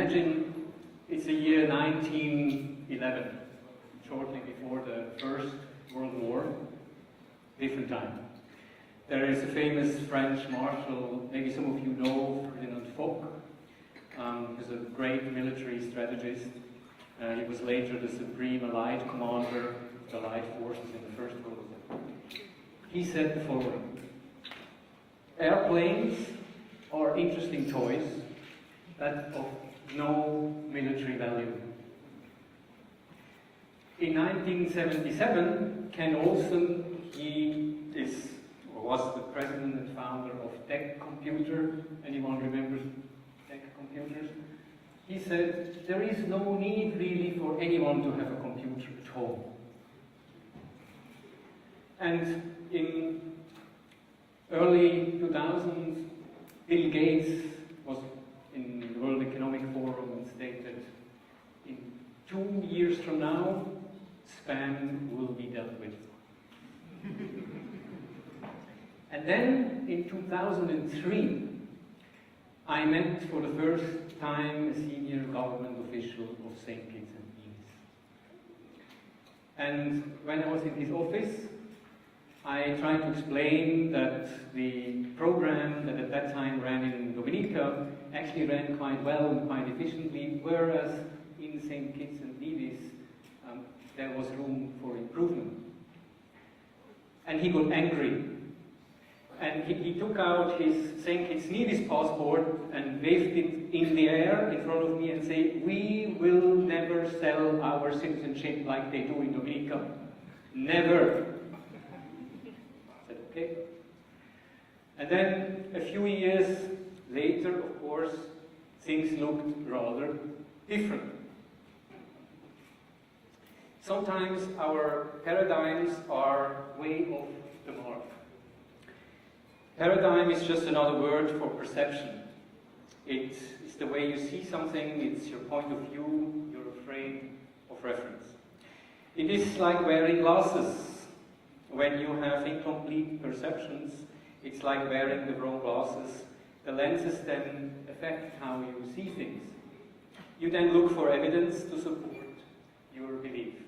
imagine it's the year 1911, shortly before the First World War, different time. There is a famous French marshal, maybe some of you know, Ferdinand Foch. He's a great military strategist. He was later the Supreme Allied Commander of the Allied forces in the First World War. He said the following: airplanes are interesting toys, but of no military value. In 1977, Ken Olsen, he was the president and founder of DEC Computer. Anyone remembers DEC Computers? He said, there is no need really for anyone to have a computer at home. And in early 2000s, Bill Gates was in the World Economic Forum and stated, in 2 years from now, spam will be dealt with. And then in 2003, I met for the first time a senior government official of St. Kitts and Nevis. And when I was in his office, I tried to explain that the program that at that time ran in Dominica actually ran quite well and quite efficiently, whereas in St. Kitts and Nevis there was room for improvement. And he got angry. And he took out his St. Kitts Nevis passport and waved it in the air in front of me and said, "We will never sell our citizenship like they do in Dominica. Never." I said, okay. And then a few years later, of course, things looked rather different. Sometimes our paradigms are way off the mark. Paradigm is just another word for perception. It's the way you see something, it's your point of view, your frame of reference. It is like wearing glasses. When you have incomplete perceptions, it's like wearing the wrong glasses. The lenses then affect how you see things. You then look for evidence to support your belief.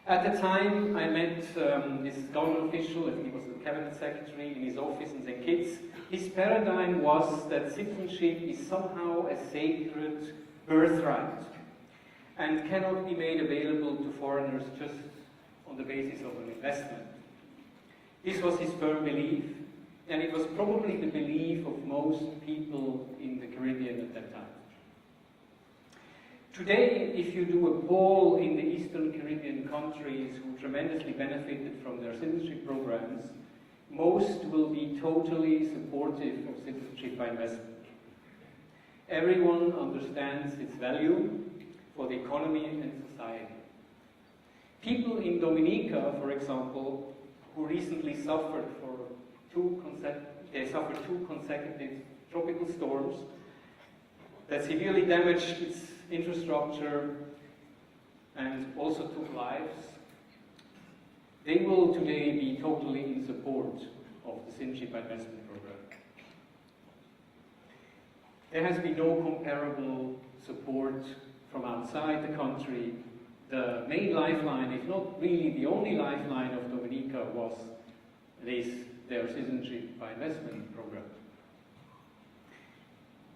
At the time, I met this government official, I think he was the cabinet secretary, in his office in St. Kitts. His paradigm was that citizenship is somehow a sacred birthright and cannot be made available to foreigners just on the basis of an investment. This was his firm belief, and it was probably the belief of most people in the Caribbean at that time. Today, if you do a poll in the Eastern Caribbean countries who tremendously benefited from their citizenship programs, most will be totally supportive of citizenship by investment. Everyone understands its value for the economy and society. People in Dominica, for example, who recently suffered two consecutive tropical storms that severely damaged its infrastructure and also took lives, they will today be totally in support of the citizenship by investment program. There has been no comparable support from outside the country. The main lifeline, if not really the only lifeline of Dominica, was their citizenship by investment program.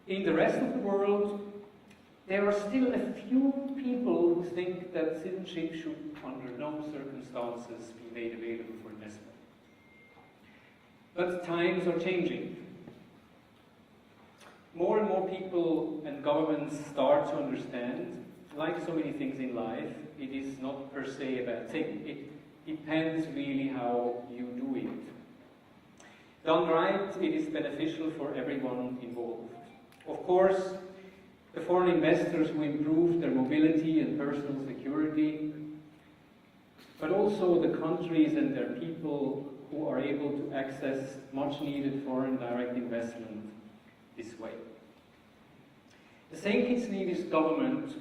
In the rest of the world, there are still a few people who think that citizenship should, under no circumstances, be made available for investment. But times are changing. More and more people and governments start to understand, like so many things in life, it is not per se a bad thing. It depends really how you do it. Done right, it is beneficial for everyone involved. Of course, the foreign investors who improve their mobility and personal security, but also the countries and their people who are able to access much needed foreign direct investment this way. The St. Kitts Nevis government,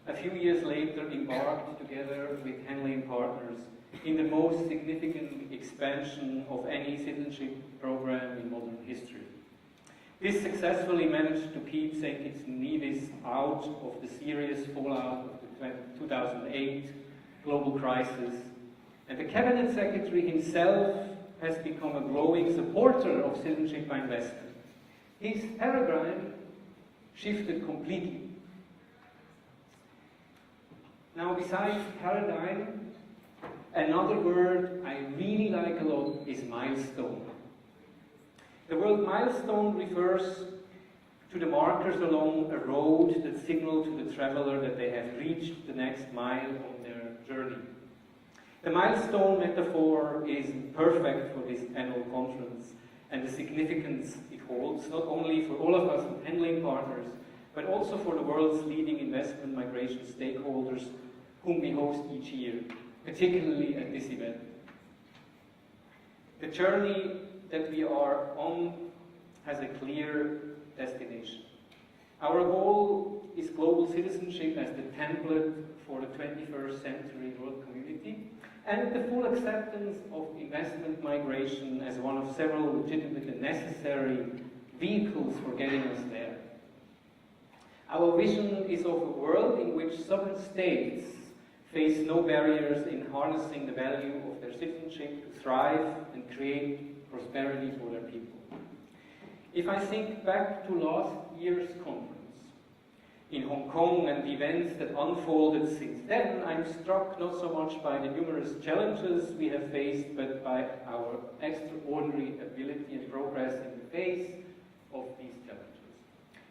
a few years later, embarked together with Henley Partners in the most significant expansion of any citizenship program in modern history. This successfully managed to keep St. Kitts and Nevis out of the serious fallout of the 2008 global crisis, and the Cabinet Secretary himself has become a growing supporter of citizenship by investment. His paradigm shifted completely. Now, besides paradigm, another word I really like a lot is milestone. The word milestone refers to the markers along a road that signal to the traveler that they have reached the next mile on their journey. The milestone metaphor is perfect for this annual conference and the significance it holds, not only for all of us at Henley Partners, but also for the world's leading investment migration stakeholders whom we host each year, particularly at this event. The journey that we are on has a clear destination. Our goal is global citizenship as the template for the 21st century world community, and the full acceptance of investment migration as one of several legitimate and necessary vehicles for getting us there. Our vision is of a world in which sovereign states face no barriers in harnessing the value of their citizenship to thrive and create prosperity for their people. If I think back to last year's conference in Hong Kong and the events that unfolded since then, I'm struck not so much by the numerous challenges we have faced, but by our extraordinary ability and progress in the face of these challenges.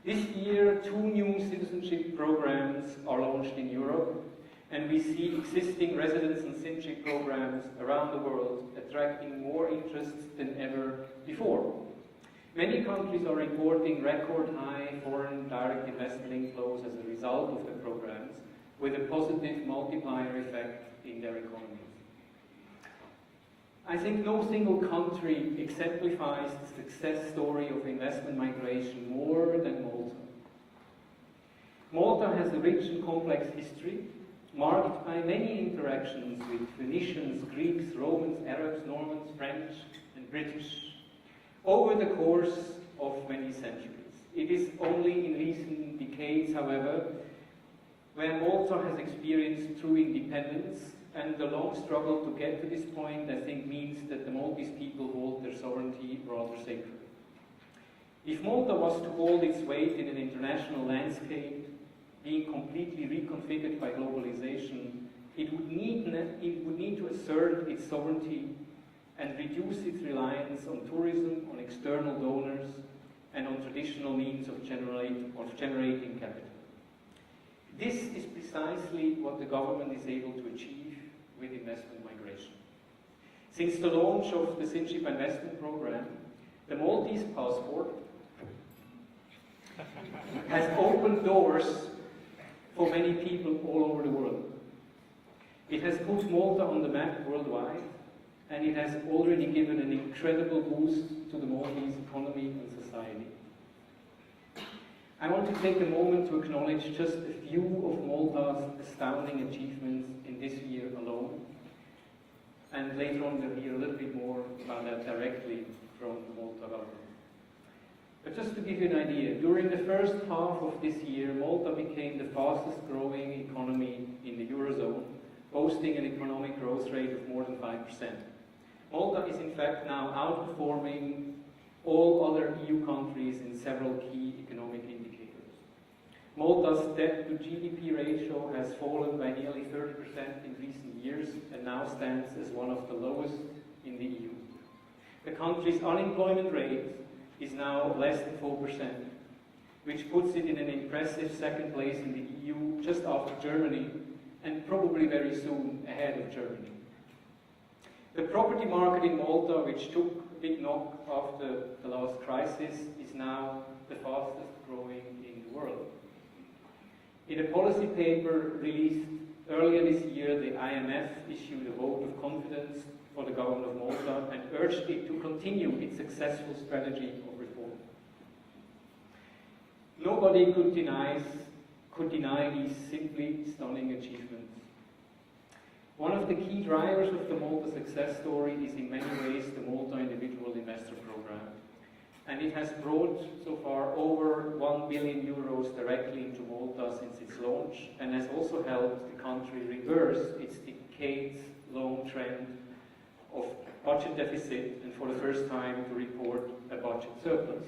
This year, 2 new citizenship programs are launched in Europe, and we see existing residence and citizenship programs around the world attracting more interest than ever before. Many countries are reporting record high foreign direct investment inflows as a result of the programs, with a positive multiplier effect in their economies. I think no single country exemplifies the success story of investment migration more than Malta. Malta has a rich and complex history, marked by many interactions with Phoenicians, Greeks, Romans, Arabs, Normans, French, and British over the course of many centuries. It is only in recent decades, however, where Malta has experienced true independence, and the long struggle to get to this point, I think, means that the Maltese people hold their sovereignty rather sacred. If Malta was to hold its weight in an international landscape, being completely reconfigured by globalization, it would need to assert its sovereignty and reduce its reliance on tourism, on external donors, and on traditional means of generating capital. This is precisely what the government is able to achieve with investment migration. Since the launch of the Citizenship Investment Program, the Maltese passport has opened doors for many people all over the world. It has put Malta on the map worldwide, and it has already given an incredible boost to the Maltese economy and society. I want to take a moment to acknowledge just a few of Malta's astounding achievements in this year alone, and later on we'll hear a little bit more about that directly from the Malta government. But just to give you an idea, during the first half of this year, Malta became the fastest growing economy in the Eurozone, boasting an economic growth rate of more than 5%. Malta is in fact now outperforming all other EU countries in several key economic indicators. Malta's debt to GDP ratio has fallen by nearly 30% in recent years and now stands as one of the lowest in the EU. The country's unemployment rate is now less than 4%, which puts it in an impressive second place in the EU, just after Germany, and probably very soon ahead of Germany. The property market in Malta, which took a big knock after the last crisis, is now the fastest growing in the world. In a policy paper released earlier this year, the IMF issued a vote of confidence for the government of Malta and urged it to continue its successful strategy of reform. Nobody could deny these simply stunning achievements. One of the key drivers of the Malta success story is in many ways the Malta Individual Investor Program. and it has brought so far over 1 billion euros directly into Malta since its launch, and has also helped the country reverse its decades-long trend of budget deficit, and for the first time to report a budget surplus.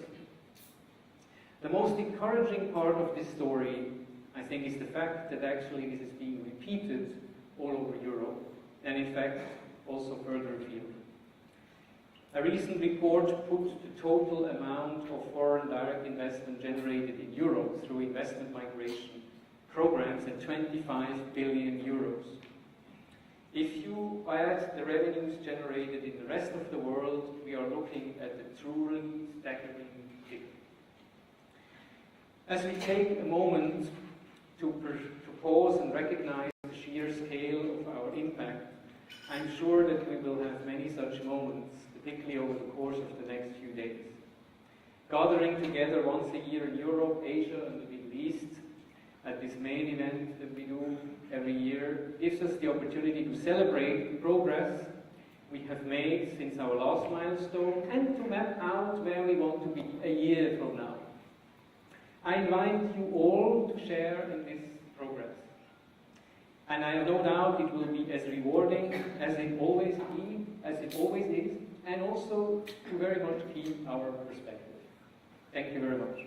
The most encouraging part of this story, I think, is the fact that actually this is being repeated all over Europe, and in fact also further afield. A recent report put the total amount of foreign direct investment generated in Europe through investment migration programs at 25 billion euros. If you add the revenues generated in the rest of the world, we are looking at a truly staggering figure. As we take a moment to pause and recognize the sheer scale of our impact, I'm sure that we will have many such moments, particularly over the course of the next few days. Gathering together once a year in Europe, Asia and the Middle East at this main event that we do every year gives us the opportunity to celebrate the progress we have made since our last milestone and to map out where we want to be a year from now. I invite you all to share in this progress. And I have no doubt it will be as rewarding as it always is, and also to very much keep our perspective. Thank you very much.